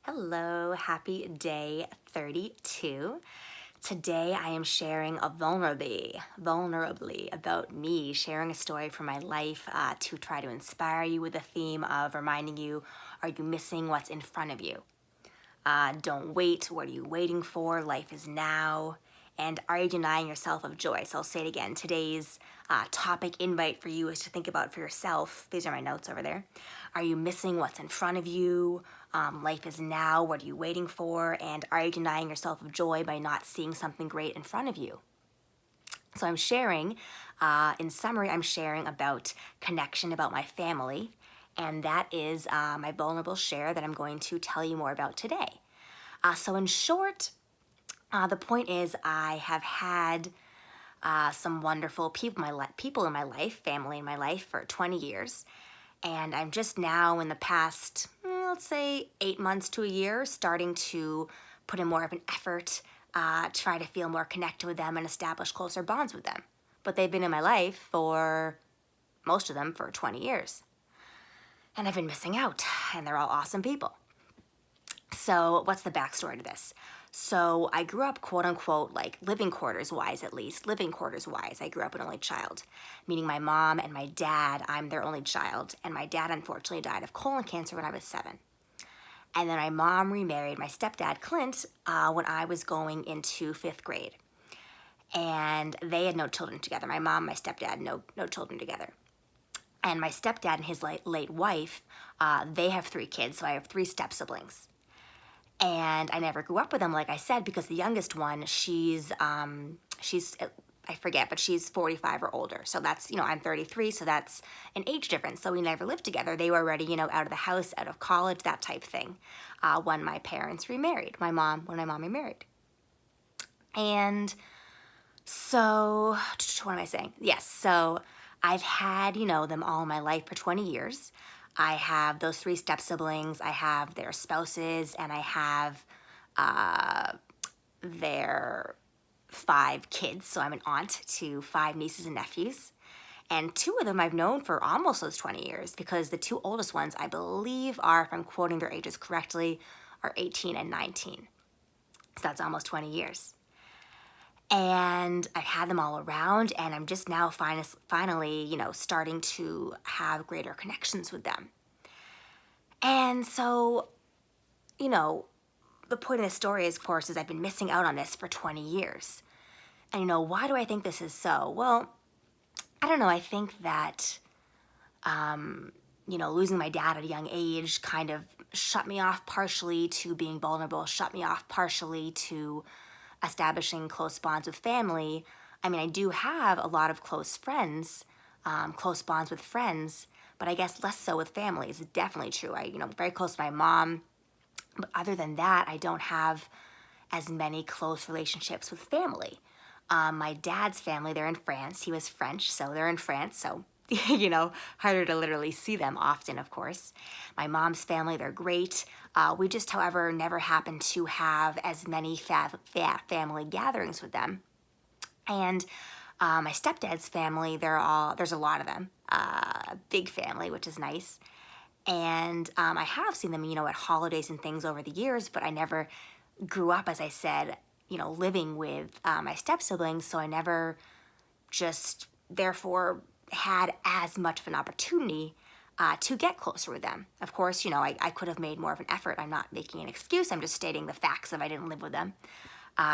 Hello, happy day 32. Today I am sharing vulnerably about me, sharing a story from my life to try to inspire you with the theme of reminding you, are you missing what's in front of you? Don't wait, what are you waiting for? Life is now. And are you denying yourself of joy? So I'll say it again. Today's topic invite for you is to think about for yourself. These are my notes over there. Are you missing what's in front of you? Life is now. What are you waiting for? And are you denying yourself of joy by not seeing something great in front of you? So I'm sharing, in summary, I'm sharing about connection, about my family, and that is my vulnerable share that I'm going to tell you more about today. So in short, the point is I have had some wonderful people in my life, family in my life for 20 years. And I'm just now in the past, let's say 8 months to a year, starting to put in more of an effort, try to feel more connected with them and establish closer bonds with them. But they've been in my life for, most of them, for 20 years. And I've been missing out, and they're all awesome people. So what's the backstory to this? So I grew up, quote unquote, like living quarters wise, at least, living quarters wise. I grew up an only child, meaning my mom and my dad, I'm their only child. And my dad unfortunately died of colon cancer when I was 7. And then my mom remarried my stepdad, Clint, when I was going into 5th grade. And they had no children together. My mom, my stepdad, no children together. And my stepdad and his late wife, they have 3 kids, so I have 3 step siblings. And I never grew up with them, like I said, because the youngest one, she's I forget, but she's 45 or older. So that's, I'm 33, so that's an age difference. So we never lived together. They were already, out of the house, out of college, that type thing, when my parents remarried, when my mom remarried. And so, what am I saying? Yes, so I've had, them all in my life for 20 years. I have those 3 step siblings, I have their spouses, and I have their 5 kids. So I'm an aunt to 5 nieces and nephews. And 2 of them I've known for almost those 20 years because the 2 oldest ones, I believe, are, if I'm quoting their ages correctly, are 18 and 19. So that's almost 20 years. And I've had them all around, and I'm just now finally, starting to have greater connections with them. And so, the point of the story is, of course, is I've been missing out on this for 20 years. And, why do I think this is so? Well, I don't know. I think that, losing my dad at a young age kind of shut me off partially to being vulnerable, shut me off partially to establishing close bonds with family. I mean, I do have a lot of close friends, close bonds with friends, but I guess less so with family is definitely true. Very close to my mom, but other than that, I don't have as many close relationships with family. My dad's family, they're in France. He was French, so they're in France, so harder to literally see them often, of course. My mom's family, they're great. We just, however, never happened to have as many family gatherings with them. And my stepdad's family, there's a lot of them. A big family, which is nice. And I have seen them, at holidays and things over the years, but I never grew up, as I said, living with my step-siblings, so I never just, therefore, had as much of an opportunity to get closer with them. Of course, I could have made more of an effort. I'm not making an excuse. I'm just stating the facts if I didn't live with them.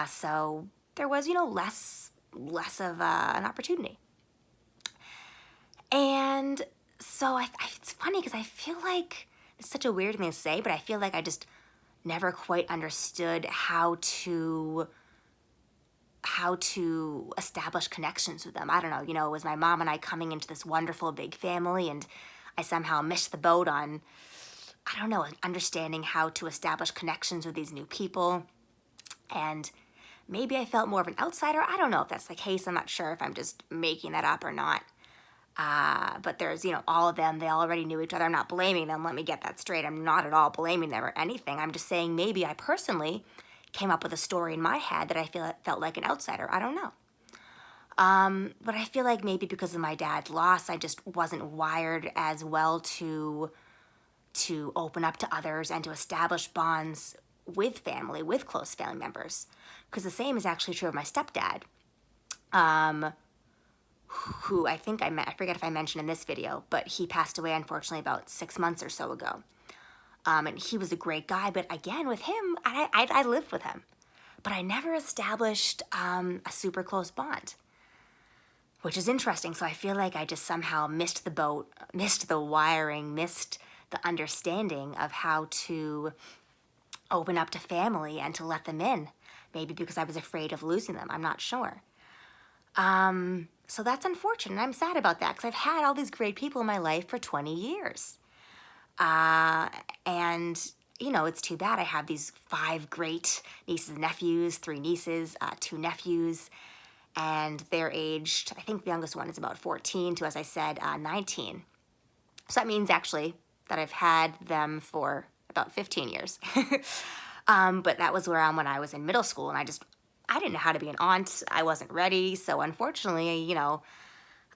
So there was, less of an opportunity. And so it's funny because I feel like, it's such a weird thing to say, but I feel like I just never quite understood how to establish connections with them. I don't know, it was my mom and I coming into this wonderful big family, and I somehow missed the boat on, I don't know, understanding how to establish connections with these new people. And maybe I felt more of an outsider. I don't know if that's the case. I'm not sure if I'm just making that up or not. But there's, all of them, they already knew each other. I'm not blaming them. Let me get that straight. I'm not at all blaming them or anything. I'm just saying maybe I personally came up with a story in my head that I felt like an outsider. I don't know. But I feel like maybe because of my dad's loss, I just wasn't wired as well to to open up to others and to establish bonds with family, with close family members. Because the same is actually true of my stepdad, who I think I met, I forget if I mentioned in this video, but he passed away unfortunately about 6 months or so ago. And he was a great guy, but again, with him, I lived with him. But I never established a super close bond, which is interesting. So I feel like I just somehow missed the boat, missed the wiring, missed the understanding of how to open up to family and to let them in. Maybe because I was afraid of losing them. I'm not sure. So that's unfortunate. I'm sad about that because I've had all these great people in my life for 20 years. And, you know, it's too bad. I have these 5 great nieces and nephews, 3 nieces, 2 nephews, and they're aged, I think the youngest one is about 14 to, as I said, 19. So that means actually that I've had them for about 15 years. But that was around when I was in middle school, and I didn't know how to be an aunt. I wasn't ready. So unfortunately, you know,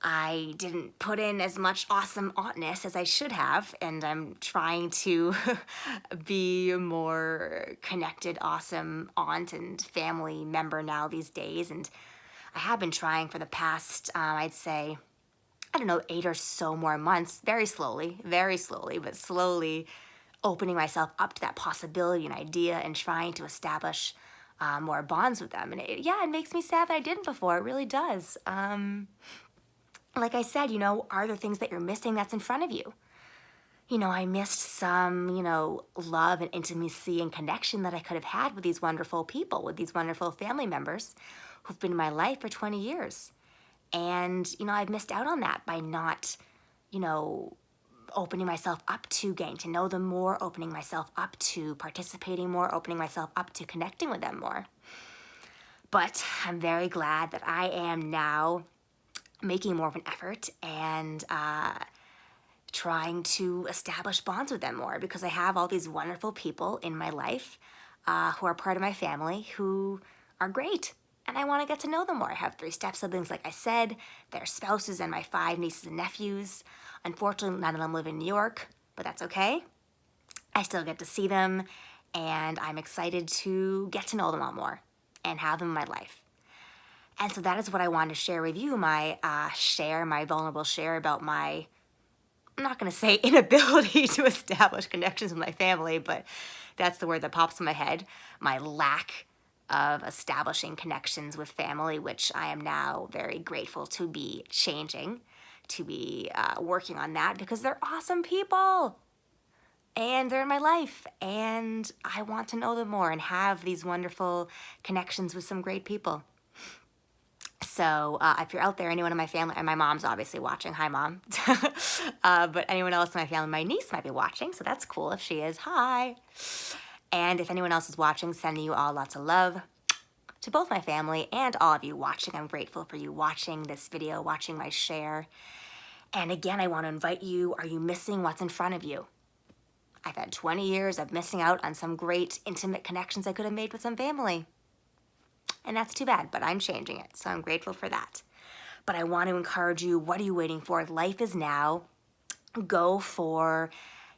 I didn't put in as much awesome auntness as I should have, and I'm trying to be a more connected, awesome aunt and family member now these days. And I have been trying for the past, I'd say, I don't know, 8 or so more months, very slowly, but slowly opening myself up to that possibility and idea and trying to establish more bonds with them. And it makes me sad that I didn't before. It really does. Like I said, you know, are there things that you're missing that's in front of you? You know, I missed some, you know, love and intimacy and connection that I could have had with these wonderful people, with these wonderful family members who've been in my life for 20 years. And, you know, I've missed out on that by not, you know, opening myself up to getting to know them more, opening myself up to participating more, opening myself up to connecting with them more. But I'm very glad that I am now making more of an effort and trying to establish bonds with them more, because I have all these wonderful people in my life who are part of my family who are great, and I want to get to know them more. I have 3 step-siblings, like I said, their spouses, and my 5 nieces and nephews. Unfortunately, none of them live in New York, but that's okay. I still get to see them, and I'm excited to get to know them all more and have them in my life. And so that is what I wanted to share with you, my vulnerable share about my, I'm not going to say inability to establish connections with my family, but that's the word that pops in my head, my lack of establishing connections with family, which I am now very grateful to be changing, to be working on that, because they're awesome people. And they're in my life, and I want to know them more and have these wonderful connections with some great people. So if you're out there, anyone in my family, and my mom's obviously watching, hi mom, but anyone else in my family, my niece might be watching, so that's cool if she is, hi. And if anyone else is watching, sending you all lots of love to both my family and all of you watching. I'm grateful for you watching this video, watching my share. And again, I want to invite you, are you missing what's in front of you? I've had 20 years of missing out on some great intimate connections I could have made with some family. And that's too bad, but I'm changing it, so I'm grateful for that. But I want to encourage you, what are you waiting for? Life is now. Go for,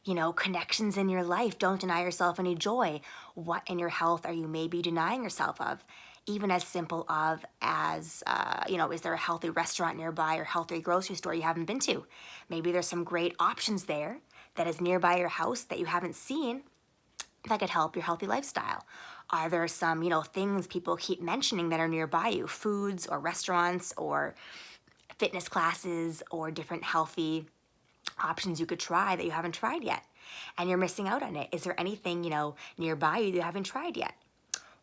you know, connections in your life. Don't deny yourself any joy. What in your health are you maybe denying yourself of? Even as simple of as, you know, is there a healthy restaurant nearby or healthy grocery store you haven't been to? Maybe there's some great options there that is nearby your house that you haven't seen that could help your healthy lifestyle. Are there some, you know, things people keep mentioning that are nearby you, foods or restaurants or fitness classes or different healthy options you could try that you haven't tried yet and you're missing out on it? Is there anything, you know, nearby you that you haven't tried yet?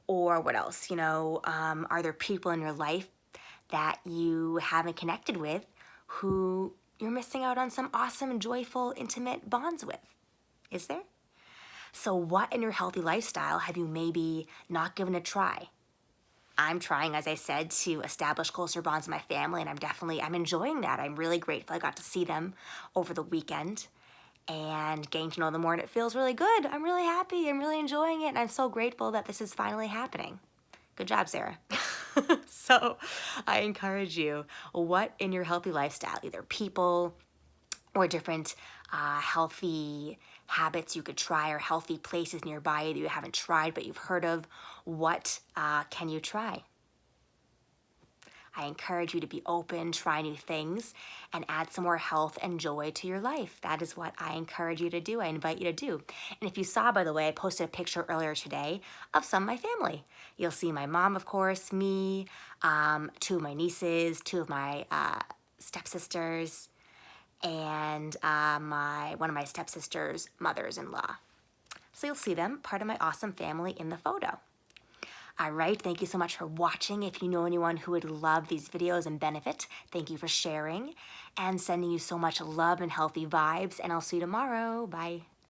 Or what else, you know, are there people in your life that you haven't connected with who you're missing out on some awesome, joyful, intimate bonds with? Is there? So what in your healthy lifestyle have you maybe not given a try? I'm trying, as I said, to establish closer bonds with my family, and I'm enjoying that. I'm really grateful I got to see them over the weekend and getting to know them more, and it feels really good. I'm really happy. I'm really enjoying it, and I'm so grateful that this is finally happening. Good job, Sarah. So I encourage you, what in your healthy lifestyle, either people or different healthy habits you could try or healthy places nearby that you haven't tried but you've heard of. What can you try? I encourage you to be open, try new things, and add some more health and joy to your life. That is what I encourage you to do. I invite you to do. And if you saw, by the way, I posted a picture earlier today of some of my family. You'll see my mom, of course, me, two of my nieces, two of my stepsisters, and one of my stepsisters' mothers-in-law. So you'll see them, part of my awesome family in the photo. All right, thank you so much for watching. If you know anyone who would love these videos and benefit, thank you for sharing and sending you so much love and healthy vibes, and I'll see you tomorrow. Bye.